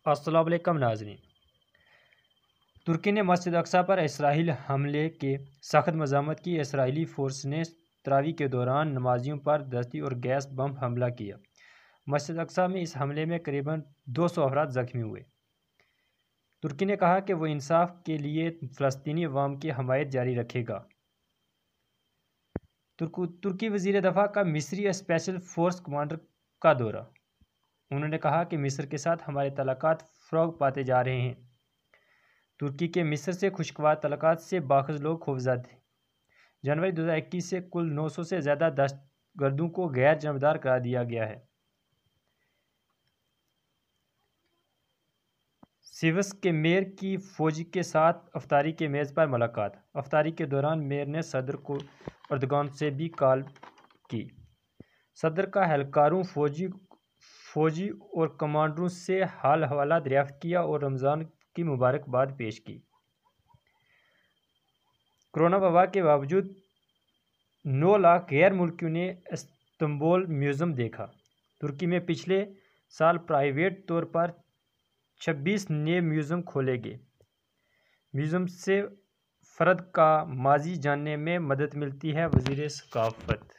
السلام علیکم ناظرین۔ ترکی نے مسجد اقصی پر اسرائیلی حملے کی سخت مذمت کی۔ اسرائیلی فورس نے تراویح کے دوران نمازیوں پر دستی اور گیس بم حملہ کیا۔ مسجد اقصی میں اس حملے میں قریباً 200 افراد زخمی ہوئے۔ ترکی نے کہا کہ وہ انصاف کے لیے فلسطینی عوام کی حمایت جاری رکھے گا۔ ترکی وزیر دفاع کا مصری اسپیشل فورس کمانڈر کا دورہ۔ انہوں نے کہا کہ مصر کے ساتھ ہمارے تعلقات فروغ پاتے جا رہے ہیں۔ ترکی کے مصر سے خوشگوار تعلقات سے باخبر لوگ خوفزدہ تھے۔ جنوری 2021 سے کل 900 سے زیادہ دہشت گردوں کو غیر جانبدار قرار دیا گیا ہے۔ سیوس کے میئر کی فوجی کے ساتھ افطاری کے میز پر ملاقات۔ افطاری کے دوران میئر نے صدر کو اردوغان سے بھی کال کی۔ صدر کا اہلکاروں، فوجی اور کمانڈروں سے حال حوالہ دریافت کیا اور رمضان کی مبارکباد پیش کی۔ کورونا وبا کے باوجود 9 لاکھ غیر ملکیوں نے استنبول میوزیم دیکھا۔ ترکی میں پچھلے سال پرائیویٹ طور پر 26 نئے میوزیم کھولے گئے۔ میوزیم سے فرد کا ماضی جاننے میں مدد ملتی ہے: وزیر ثقافت۔